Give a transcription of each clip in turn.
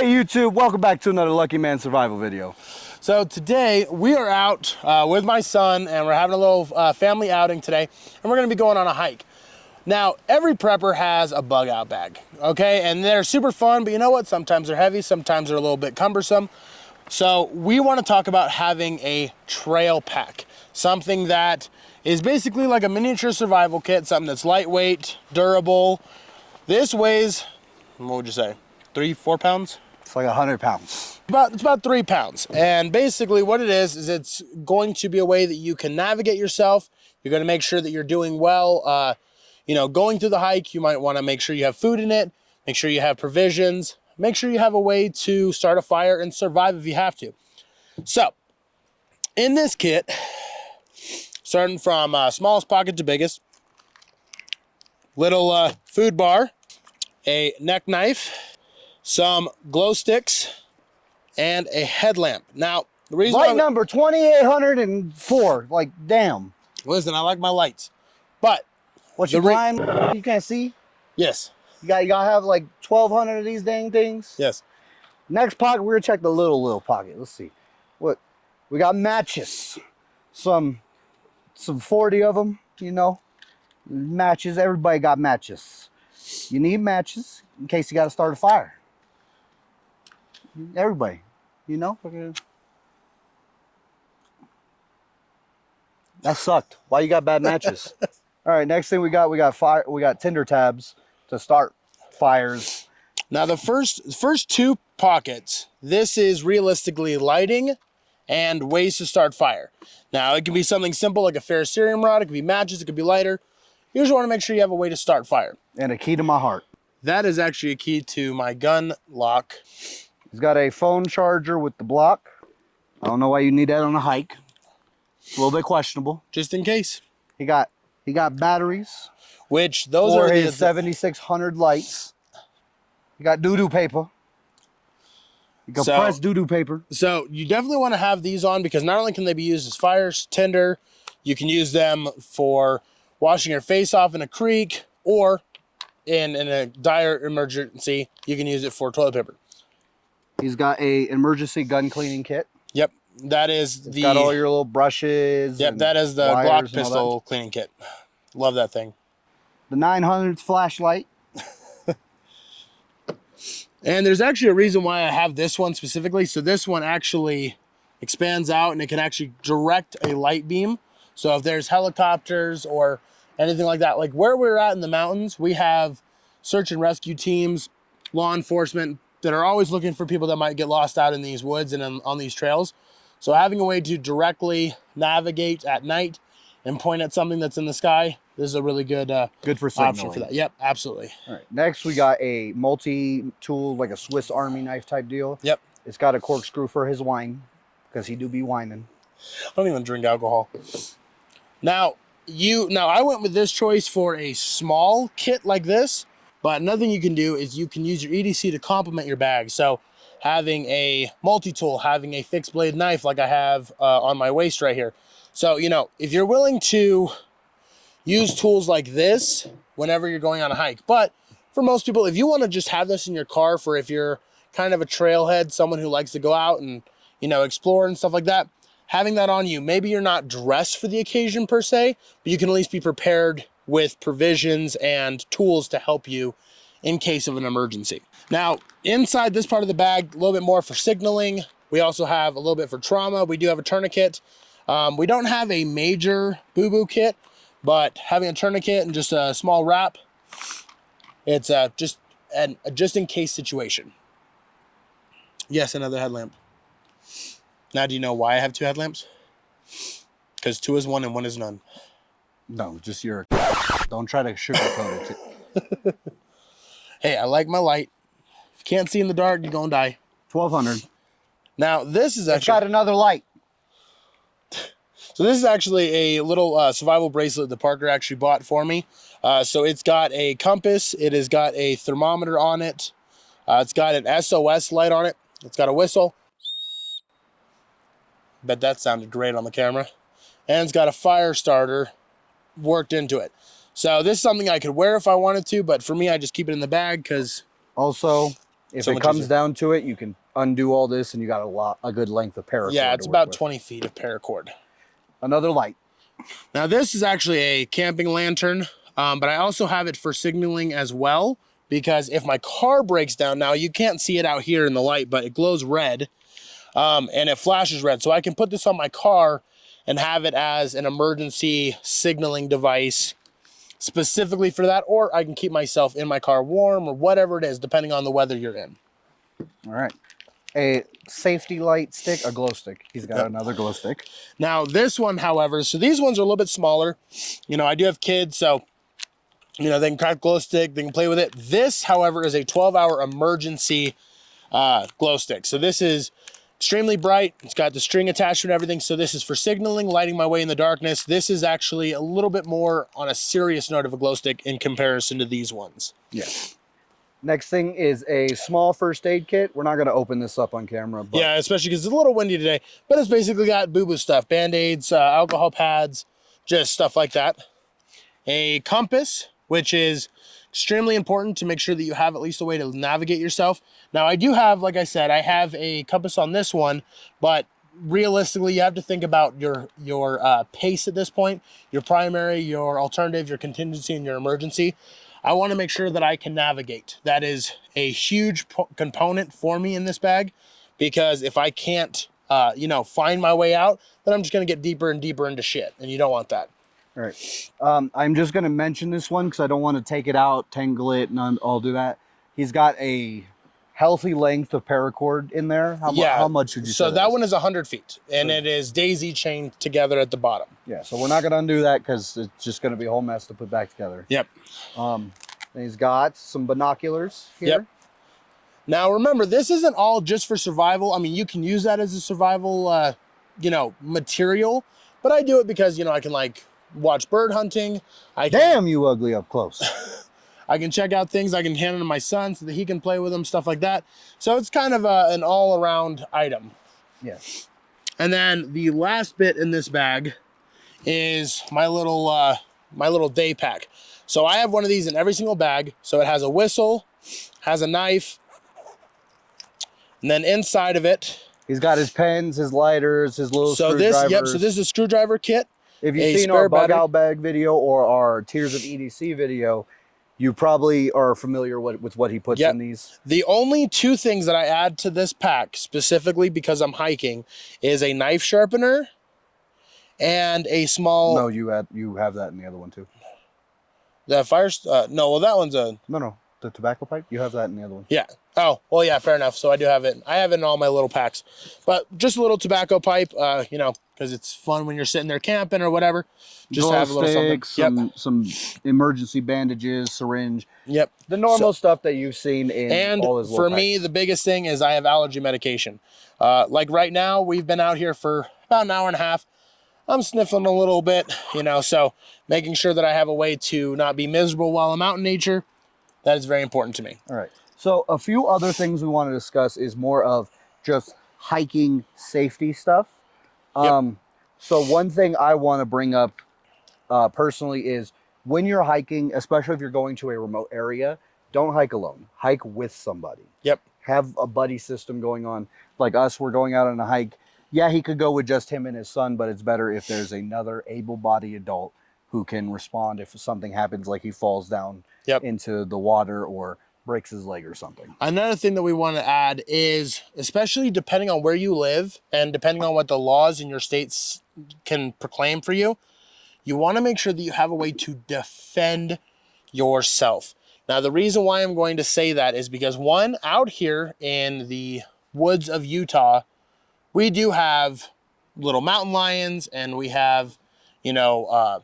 Hey YouTube, welcome back to another Lucky Man survival video. So today we are out with my son and we're having a little family outing today, and we're gonna be going on a hike. Now, every prepper has a bug out bag, okay? And they're super fun, but you know what? Sometimes they're heavy, sometimes they're a little bit cumbersome. So we wanna talk about having a trail pack, something that is basically like a miniature survival kit, something that's lightweight, durable. This weighs, what would you say, 3-4 pounds? It's like 100 pounds. It's about 3 pounds. And basically what it is it's going to be a way that you can navigate yourself. You're gonna make sure that you're doing well. You know, going through the hike, you might wanna make sure you have food in it, make sure you have provisions, make sure you have a way to start a fire and survive if you have to. So, in this kit, starting from smallest pocket to biggest, little food bar, a neck knife, some glow sticks, and a headlamp. Now, the reason Light number 2804, like damn. Listen, I like my lights, but What you blind? You can't see? yes, You gotta have like 1,200 of these dang things. yes. Next pocket, we're gonna check the little pocket. Let's see. What? We got matches. Some 40 of them, you know. Matches, everybody got matches. You need matches in case you gotta start a fire. Everybody, you know. That sucked. Why you got bad matches? All right, next thing we got fire. We got tinder tabs to start fires. Now the first two pockets, this is realistically lighting and ways to start fire. Now it can be something simple like a ferrocerium rod, it could be matches, it could be lighter. You just want to make sure you have a way to start fire. And a key to my heart. That is actually a key to my gun lock. He's got a phone charger with the block. I don't know why you need that on a hike. It's a little bit questionable. Just in case. He got batteries. Which those for are his 7600 lights. You got doo-doo paper. You can press doo-doo paper. So you definitely want to have these on because not only can they be used as fires, tinder, you can use them for washing your face off in a creek, or in a dire emergency, you can use it for toilet paper. He's got a emergency gun cleaning kit. Yep, that is it's got all your little brushes. Yep, that is the Glock pistol cleaning kit. Love that thing. The 900s flashlight. And there's actually a reason why I have this one specifically. So this one actually expands out and it can actually direct a light beam. So if there's helicopters or anything like that, like where we're at in the mountains, we have search and rescue teams, law enforcement that are always looking for people that might get lost out in these woods and on these trails. So having a way to directly navigate at night and point at something that's in the sky, this is a really good for option for that. Yep, absolutely. All right. Next, we got a multi-tool, like a Swiss Army knife type deal. Yep. It's got a corkscrew for his wine, because he do be whining. I don't even drink alcohol. Now I went with this choice for a small kit like this, but another thing you can do is you can use your EDC to complement your bag. So having a multi-tool, having a fixed blade knife like I have on my waist right here. So, you know, if you're willing to use tools like this whenever you're going on a hike, but for most people, if you want to just have this in your car for if you're kind of a trailhead, someone who likes to go out and, you know, explore and stuff like that, having that on you, maybe you're not dressed for the occasion per se, but you can at least be prepared with provisions and tools to help you in case of an emergency. Now, inside this part of the bag, a little bit more for signaling. We also have a little bit for trauma. We do have a tourniquet. We don't have a major boo-boo kit, but having a tourniquet and just a small wrap, it's just a just-in-case situation. Yes, another headlamp. Now, do you know why I have two headlamps? Because 2 is 1 and 1 is none. No, just your... Don't try to sugarcoat it. Hey, I like my light. If you can't see in the dark, you're gonna die. 1200. Now, this is actually... It's got another light. So this is actually a little survival bracelet that Parker actually bought for me. So it's got a compass. It has got a thermometer on it. It's got an SOS light on it. It's got a whistle. Bet that sounded great on the camera. And it's got a fire starter worked into it. So this is something I could wear if I wanted to, but for me, I just keep it in the bag because... Also, If So it much comes easier. down to it, you can undo all this and you got a good length of paracord. Yeah, to it's work about with. 20 feet of paracord. Another light. Now this is actually a camping lantern, but I also have it for signaling as well, because if my car breaks down, now you can't see it out here in the light, but it glows red, and it flashes red. So I can put this on my car and have it as an emergency signaling device specifically for that, or I can keep myself in my car warm or whatever it is, depending on the weather you're in. All right. A safety light stick, a glow stick. He's got Yep. another glow stick. Now this one, however, so these ones are a little bit smaller. You know, I do have kids, so you know, they can crack glow stick, they can play with it. This, however, is a 12-hour emergency glow stick. So this is extremely bright. It's got the string attachment and everything. So this is for signaling, lighting my way in the darkness. This is actually a little bit more on a serious note of a glow stick in comparison to these ones. Yeah. Next thing is a small first aid kit. We're not going to open this up on camera, but Yeah, especially because it's a little windy today. But it's basically got boo-boo stuff, Band-Aids, alcohol pads, just stuff like that. A compass, which is extremely important to make sure that you have at least a way to navigate yourself. Now, I do have, like I said, I have a compass on this one, but realistically, you have to think about your pace at this point, your primary, your alternative, your contingency, and your emergency. I want to make sure that I can navigate. That is a huge component for me in this bag, because if I can't, you know, find my way out, then I'm just going to get deeper and deeper into shit, and you don't want that. all right. I'm just going to mention this one because I don't want to take it out, tangle it, and I'll do that. He's got a healthy length of paracord in there. How much would you say? So that is? one is 100 feet, and it is daisy chained together at the bottom. Yeah, so we're not going to undo that because it's just going to be a whole mess to put back together. Yep. And he's got some binoculars here. Yep. Now remember, this isn't all just for survival. I mean, you can use that as a survival, you know, material, but I do it because, you know, I can like watch bird hunting. Damn, you ugly up close. I can check out things. I can hand them to my son so that he can play with them, stuff like that. So it's kind of an all-around item. Yes. And then the last bit in this bag is my little day pack. So I have one of these in every single bag. So it has a whistle, has a knife, and then inside of it, he's got his pens, his lighters, his little screwdrivers. So this is a screwdriver kit. If you've seen our bug out bag video or our Tears of EDC video, you probably are familiar with what he puts in these. The only two things that I add to this pack, specifically because I'm hiking, is a knife sharpener and a small... No, you have that in the other one too. The fire... no, well, that one's a... No, the tobacco pipe? You have that in the other one. Yeah. Oh, well, yeah, fair enough. So I do have it. I have it in all my little packs. But just a little tobacco pipe, you know, because it's fun when you're sitting there camping or whatever. Just glow have a little something. Some emergency bandages, syringe. Yep. The normal stuff that you've seen in all his little for me, packs. the biggest thing is I have allergy medication. Like right now, we've been out here for about an hour and a half. I'm sniffling a little bit, you know, so making sure that I have a way to not be miserable while I'm out in nature, that is very important to me. All right. So a few other things we want to discuss is more of just hiking safety stuff. So one thing I want to bring up personally is when you're hiking, especially if you're going to a remote area, don't hike alone. Hike with somebody. Yep. Have a buddy system going on. Like us, we're going out on a hike. Yeah, he could go with just him and his son, but it's better if there's another able-bodied adult who can respond if something happens, like he falls down into the water or breaks his leg or something. Another thing that we want to add is, especially depending on where you live and depending on what the laws in your states can proclaim for you, you want to make sure that you have a way to defend yourself. Now, the reason why I'm going to say that is because, one, out here in the woods of Utah, we do have little mountain lions and we have, you know,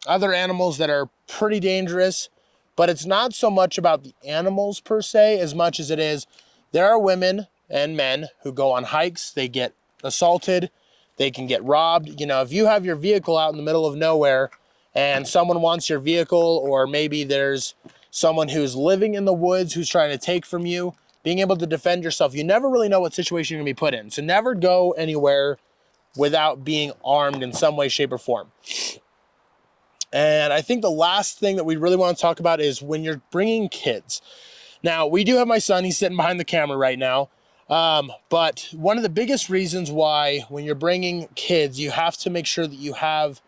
other animals that are pretty dangerous. But it's not so much about the animals per se, as much as it is, there are women and men who go on hikes, they get assaulted, they can get robbed. You know, if you have your vehicle out in the middle of nowhere and someone wants your vehicle, or maybe there's someone who's living in the woods who's trying to take from you, being able to defend yourself, you never really know what situation you're gonna be put in. So never go anywhere without being armed in some way, shape, or form. And I think the last thing that we really want to talk about is when you're bringing kids. Now, we do have my son. He's sitting behind the camera right now. But one of the biggest reasons why when you're bringing kids, you have to make sure that you have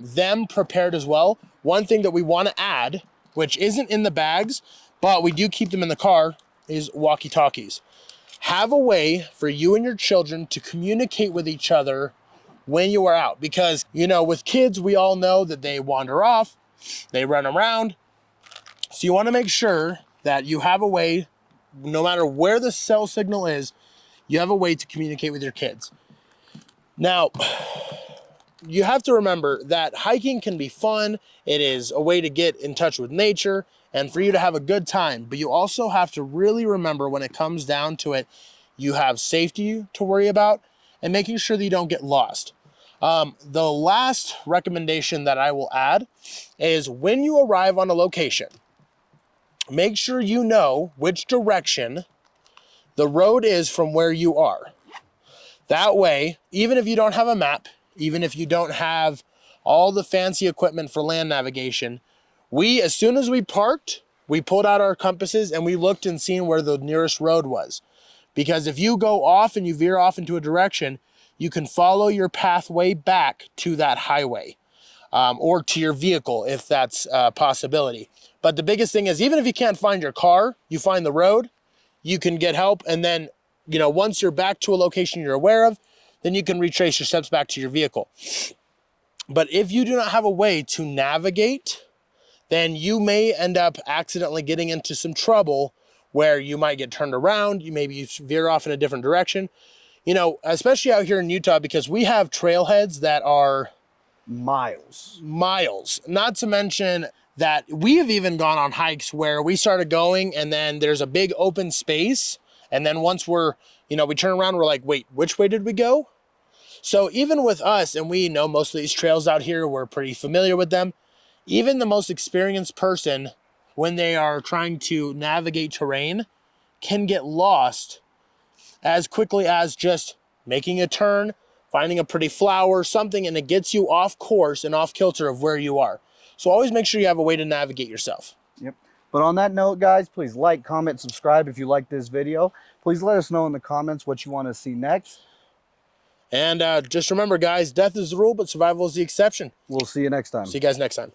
them prepared as well. One thing that we want to add, which isn't in the bags, but we do keep them in the car, is walkie-talkies. Have a way for you and your children to communicate with each other when you are out. Because, you know, with kids, we all know that they wander off, they run around. So you want to make sure that you have a way, no matter where the cell signal is, you have a way to communicate with your kids. Now, you have to remember that hiking can be fun. It is a way to get in touch with nature and for you to have a good time. But you also have to really remember when it comes down to it, you have safety to worry about and making sure that you don't get lost. The last recommendation that I will add is when you arrive on a location, make sure you know which direction the road is from where you are. That way, even if you don't have a map, even if you don't have all the fancy equipment for land navigation, as soon as we parked, we pulled out our compasses and we looked and seen where the nearest road was. Because if you go off and you veer off into a direction, you can follow your pathway back to that highway, or to your vehicle if that's a possibility. But the biggest thing is, even if you can't find your car, you find the road, you can get help. And then, you know, once you're back to a location you're aware of, then you can retrace your steps back to your vehicle. But if you do not have a way to navigate, then you may end up accidentally getting into some trouble where you might get turned around, you maybe veer off in a different direction. You know, especially out here in Utah, because we have trailheads that are Miles. Not to mention that we have even gone on hikes where we started going and then there's a big open space. And then once we turn around, we're like, wait, which way did we go? So even with us, and we know most of these trails out here, we're pretty familiar with them. Even the most experienced person, when they are trying to navigate terrain, can get lost as quickly as just making a turn, finding a pretty flower, something, and it gets you off course and off kilter of where you are. So always make sure you have a way to navigate yourself. Yep. But on that note, guys, please like, comment, subscribe if you like this video. Please let us know in the comments what you want to see next. And just remember, guys, death is the rule, but survival is the exception. We'll see you next time. See you guys next time.